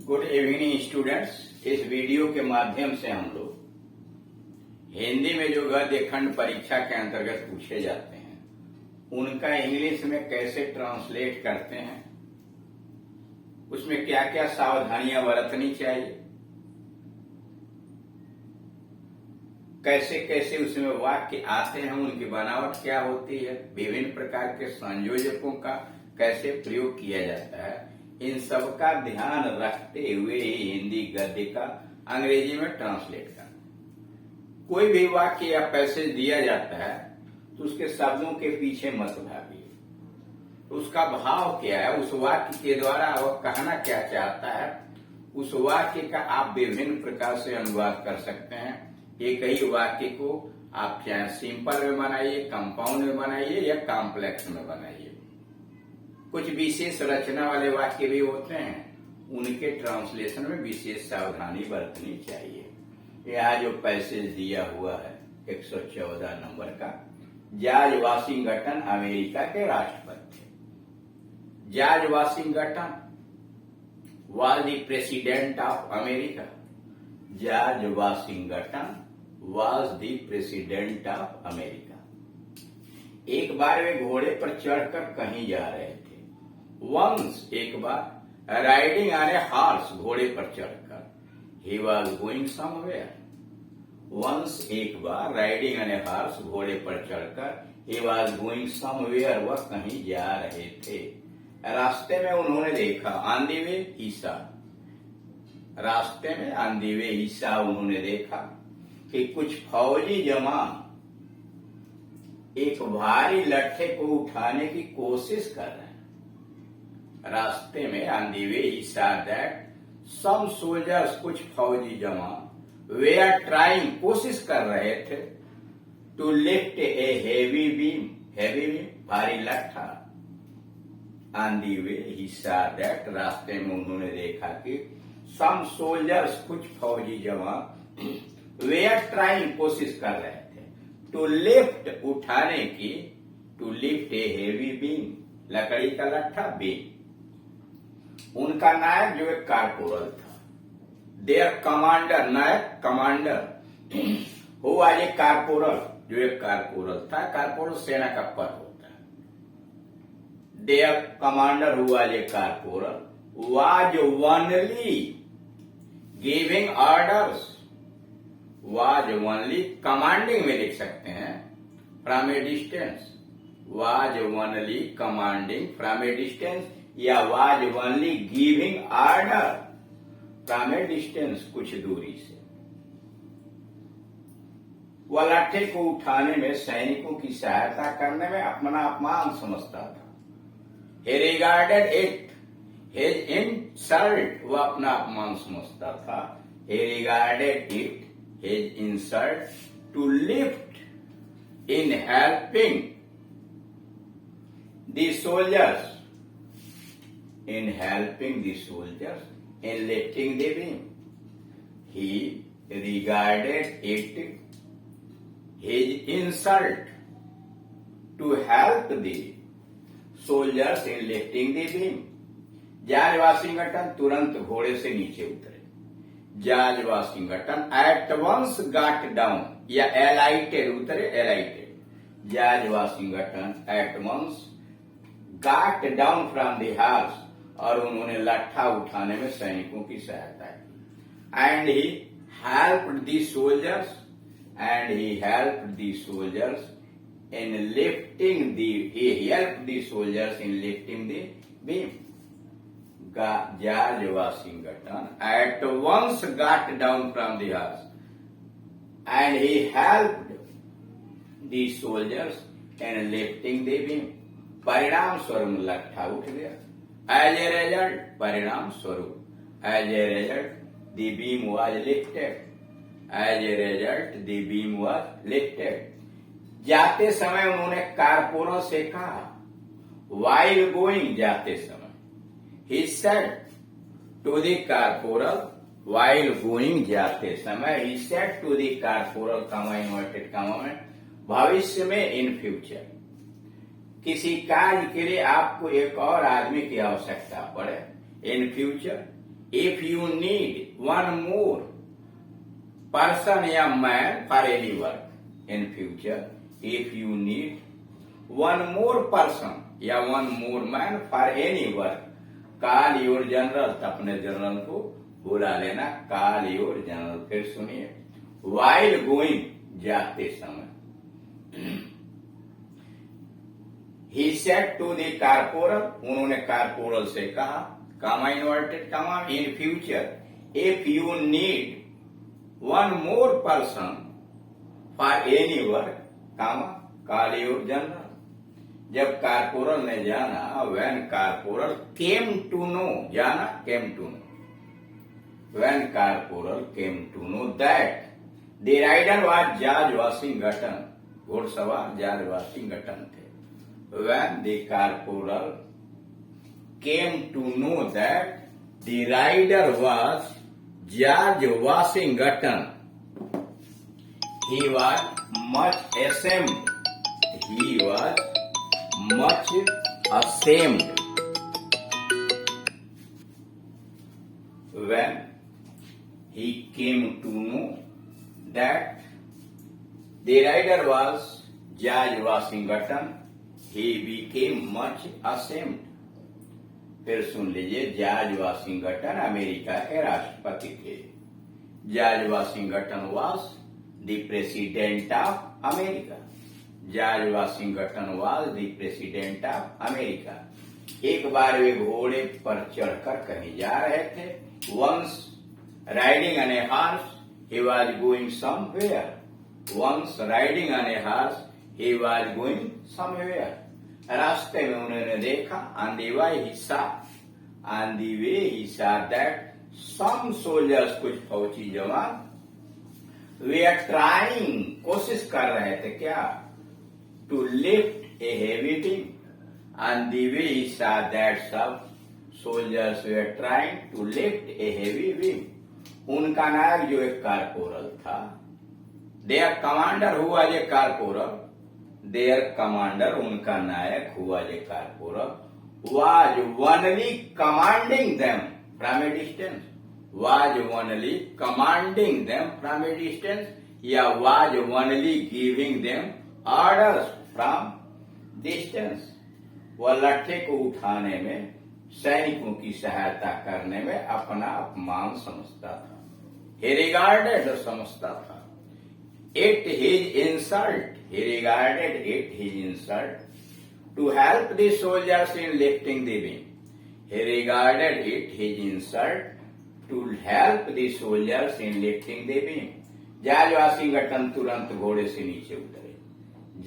Good evening students. इस video के माध्यम से हम लोग हिंदी में जो गद्य खंड परीक्षा के अंतर्गत पूछे जाते हैं उनका इंग्लिश में कैसे ट्रांसलेट करते हैं, उसमें क्या क्या सावधानियां बरतनी चाहिए, कैसे कैसे उसमें वाक्य आते हैं, उनकी बनावट क्या होती है, विभिन्न प्रकार के संयोजकों का कैसे प्रयोग किया जाता है, इन सब का ध्यान रखते हुए ही हिंदी गद्य का अंग्रेजी में ट्रांसलेट करना। कोई भी वाक्य या पैसेज दिया जाता है तो उसके शब्दों के पीछे मत भागिए, तो उसका भाव क्या है, उस वाक्य के द्वारा वह कहना क्या चाहता है, उस वाक्य का आप विभिन्न प्रकार से अनुवाद कर सकते हैं। एक ही वाक्य को आप चाहे सिंपल में बनाइए, कंपाउंड में बनाइए या कॉम्प्लेक्स में बनाइए। कुछ विशेष रचना वाले वाक्य भी होते हैं, उनके ट्रांसलेशन में विशेष सावधानी बरतनी चाहिए। यहाँ जो पैसेज दिया हुआ है 114 नंबर का, जॉर्ज वाशिंगटन अमेरिका के राष्ट्रपति थे। George Washington was the president of America. George Washington was the president of America. एक बार वे घोड़े पर चढ़कर कहीं जा रहे थे। Once एक बार राइडिंग ऑन ए हॉर्स, घोड़े पर चढ़कर, he was going somewhere. Once एक बार राइडिंग ऑन ए हॉर्स, घोड़े पर चढ़कर, he was going somewhere, वह कहीं जा रहे थे। रास्ते में उन्होंने देखा, on the way he saw, रास्ते में on the way he saw उन्होंने देखा कि कुछ फौजी जवान एक भारी लट्ठे को उठाने की कोशिश कर रहे हैं। रास्ते में on the way he saw that some soldiers, कुछ फौजी जवान, वे आर ट्राइंग, कोशिश कर रहे थे, to lift a heavy beam, heavy beam, भारी लट्ठा। On the way he saw that, रास्ते में उन्होंने देखा कि सम सोल्जर्स, कुछ फौजी जवान, वे आर ट्राइंग, कोशिश कर रहे थे, टू लिफ्ट, उठाने की, to lift a heavy beam, लकड़ी का लट्ठा, बीम। उनका नायक जो एक कारपोरल था, देयर कमांडर, नायक commander, who was a corporal, जो एक कारपोरल था। कारपोरल सेना का पद होता है। There commander who was a corporal was only giving orders, was only, commanding में लिख सकते हैं, from a distance, was only commanding from a distance, या was only giving order from a distance, कुछ दूरी से। वह लट्ठे को उठाने में, सैनिकों की सहायता करने में अपना अपमान समझता था। He regarded it his insult, वह अपना अपमान समझता था। He regarded it his insult to lift in helping the soldiers, in helping the soldiers in lifting the beam. He regarded it his insult to help the soldiers in lifting the beam. George Washington तुरंत घोड़े से नीचे उतरे। George Washington at once got down, या alighted, उतरे, alighted. George Washington at once got down from the horse, और उन्होंने लट्ठा उठाने में सैनिकों की सहायता की। And he helped the soldiers, and he helped the soldiers in lifting the, he helped the soldiers in lifting the beam. George Washington at once got down from the horse and he helped the soldiers in lifting the beam. परिणाम स्वरूप लट्ठा उठ गया। As a result, परिणाम स्वरूप, as a result, the beam was lifted. As a result, the beam was lifted. जाते समय उन्होंने कारपोरों से कहा, while going, जाते समय, he said to the corporal, while going, जाते समय, he said to the corporal, comma inverted comma में, भविष्य में, in future, किसी कार्य के लिए आपको एक और आदमी की आवश्यकता पड़े, in future, if you need one more person या man for any work in future, if you need one more person या one more man for any work, call your general, अपने जनरल को बुला लेना, कॉल योर जनरल। फिर सुनिए, while going, जाते समय, he said to the corporal, उन्होंने कारपोरल से कहा, comma inverted comma, in future if you need one more person for any work, comma call your general. जब कारपोरल ने जाना, when corporal came to know, जाना came to know, when corporal came to know that the rider was George Washington, घोड़सवार George Washington थे। When the corporal came to know that the rider was George Washington, he was much ashamed, he was much ashamed when he came to know that the rider was George Washington, he became much ashamed। फिर सुन लीजिए, George Washington America के राष्ट्रपति थे। George Washington was the president of America, George Washington was the president of America. एक बार वे घोड़े पर चढ़कर कहीं जा रहे थे। Once riding on a horse he was going somewhere, once riding on a horse he was going somewhere. रास्ते में उन्होंने देखा, on the way he saw that some soldiers, कुछ फौजी जवान, वे आर ट्राइंग, कोशिश कर रहे थे क्या, to lift a heavy beam, on the way he saw that सब soldiers they are trying to lift a heavy beam. उनका नायक जो एक कारपोरल था, देयर कमांडर हुआ जे कारपोरल, देयर कमांडर, उनका नायक हुआ the corporal, was only commanding them from a distance, was only commanding them from a distance, या was only giving them orders from distance. वह लट्ठे को उठाने में, सैनिकों की सहायता करने में अपना अपमान समझता था, he regarded, समझता था, it his insult, he regarded it his insult to help the soldiers in lifting the beam, he regarded it his insult to help the soldiers in lifting the beam। George Washington तुरंत घोड़े से नीचे उतरे।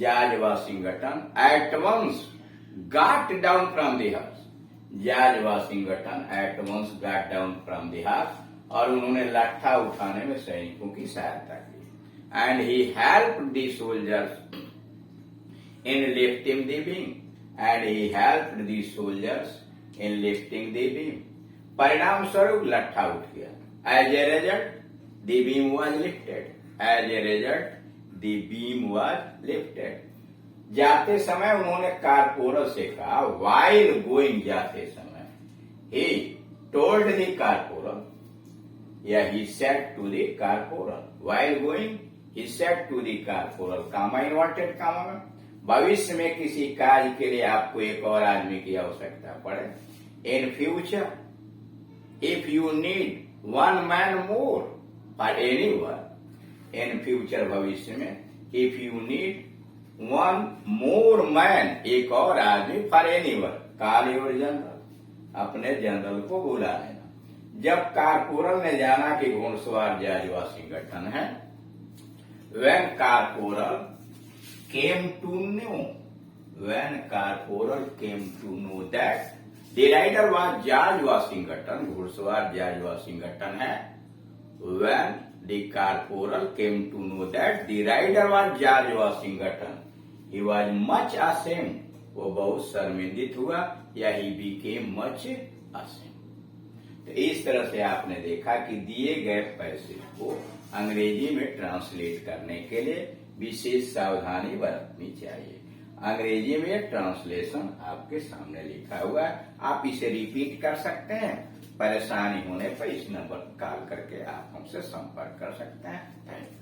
George Washington at once got down from the horse, George Washington at once got down from the horse, और उन्होंने लट्ठा उठाने में सैनिकों की सहायता की। And he helped the soldiers in lifting the beam, and he helped the soldiers in lifting the beam। परिणाम स्वरूप लट्ठा उठ गया। As a result, the beam was lifted, as a result, the beam was lifted। जाते समय उन्होंने corporal से कहा, while going, जाते समय, he told the corporal, या he said to the corporal, while going he said to the corporal, comma inverted comma में, भविष्य में किसी कार्य के लिए आपको एक और आदमी की आवश्यकता पड़े, in future if you need one man more for any work, in future भविष्य में, if you need one more man, एक और आदमी for any work, call your general, अपने जनरल को बुला लेना। जब कारपोरल ने जाना कि घोड़सवार जॉर्ज वाशिंगटन है, when corporal came to know, when corporal came to know that the rider was George Washington, घुड़सवार जॉर्ज वाशिंगटन है, when the corporal came to know that the rider was George Washington, he was much ashamed, वो बहुत शर्मिंदित हुआ, या he became much ashamed। तो इस तरह से आपने देखा कि दिए गए पैसेज को अंग्रेजी में ट्रांसलेट करने के लिए विशेष सावधानी बरतनी चाहिए। अंग्रेजी में ट्रांसलेशन आपके सामने लिखा हुआ है, आप इसे रिपीट कर सकते हैं परेशानी होने पर इस नंबर पर कॉल करके आप हमसे संपर्क कर सकते हैं। Thank you.